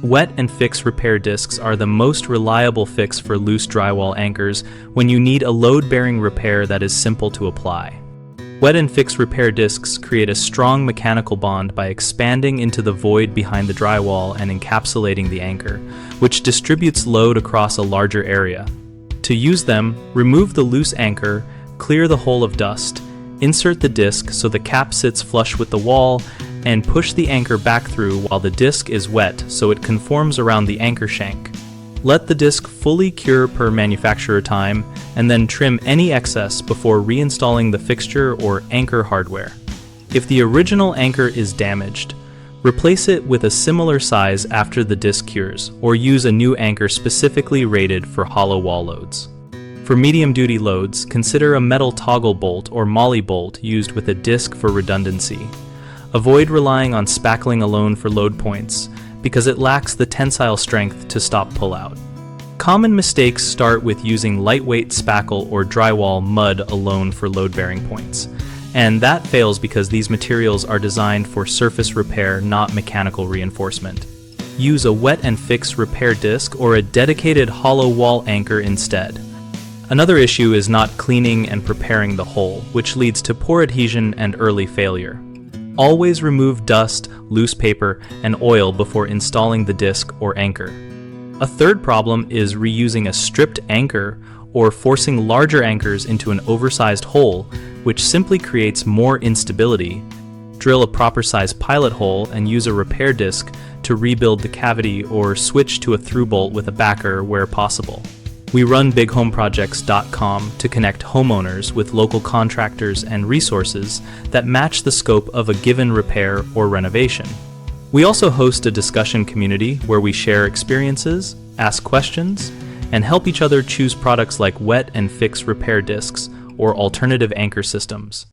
Wet and fix repair discs are the most reliable fix for loose drywall anchors when you need a load-bearing repair that is simple to apply. Wet and fix repair discs create a strong mechanical bond by expanding into the void behind the drywall and encapsulating the anchor, which distributes load across a larger area. To use them, remove the loose anchor, clear the hole of dust, insert the disc so the cap sits flush with the wall, and push the anchor back through while the disc is wet so it conforms around the anchor shank. Let the disc fully cure per manufacturer time, and then trim any excess before reinstalling the fixture or anchor hardware. If the original anchor is damaged, replace it with a similar size after the disc cures, or use a new anchor specifically rated for hollow wall loads. For medium-duty loads, consider a metal toggle bolt or molly bolt used with a disc for redundancy. Avoid relying on spackling alone for load points, because it lacks the tensile strength to stop pullout. Common mistakes start with using lightweight spackle or drywall mud alone for load-bearing points, and that fails because these materials are designed for surface repair, not mechanical reinforcement. Use a wet and fix repair disc or a dedicated hollow wall anchor instead. Another issue is not cleaning and preparing the hole, which leads to poor adhesion and early failure. Always remove dust, loose paper, and oil before installing the disc or anchor. A third problem is reusing a stripped anchor or forcing larger anchors into an oversized hole, which simply creates more instability. Drill a proper size pilot hole and use a repair disc to rebuild the cavity, or switch to a through bolt with a backer where possible. We run bighomeprojects.com to connect homeowners with local contractors and resources that match the scope of a given repair or renovation. We also host a discussion community where we share experiences, ask questions, and help each other choose products like wet and fix repair discs or alternative anchor systems.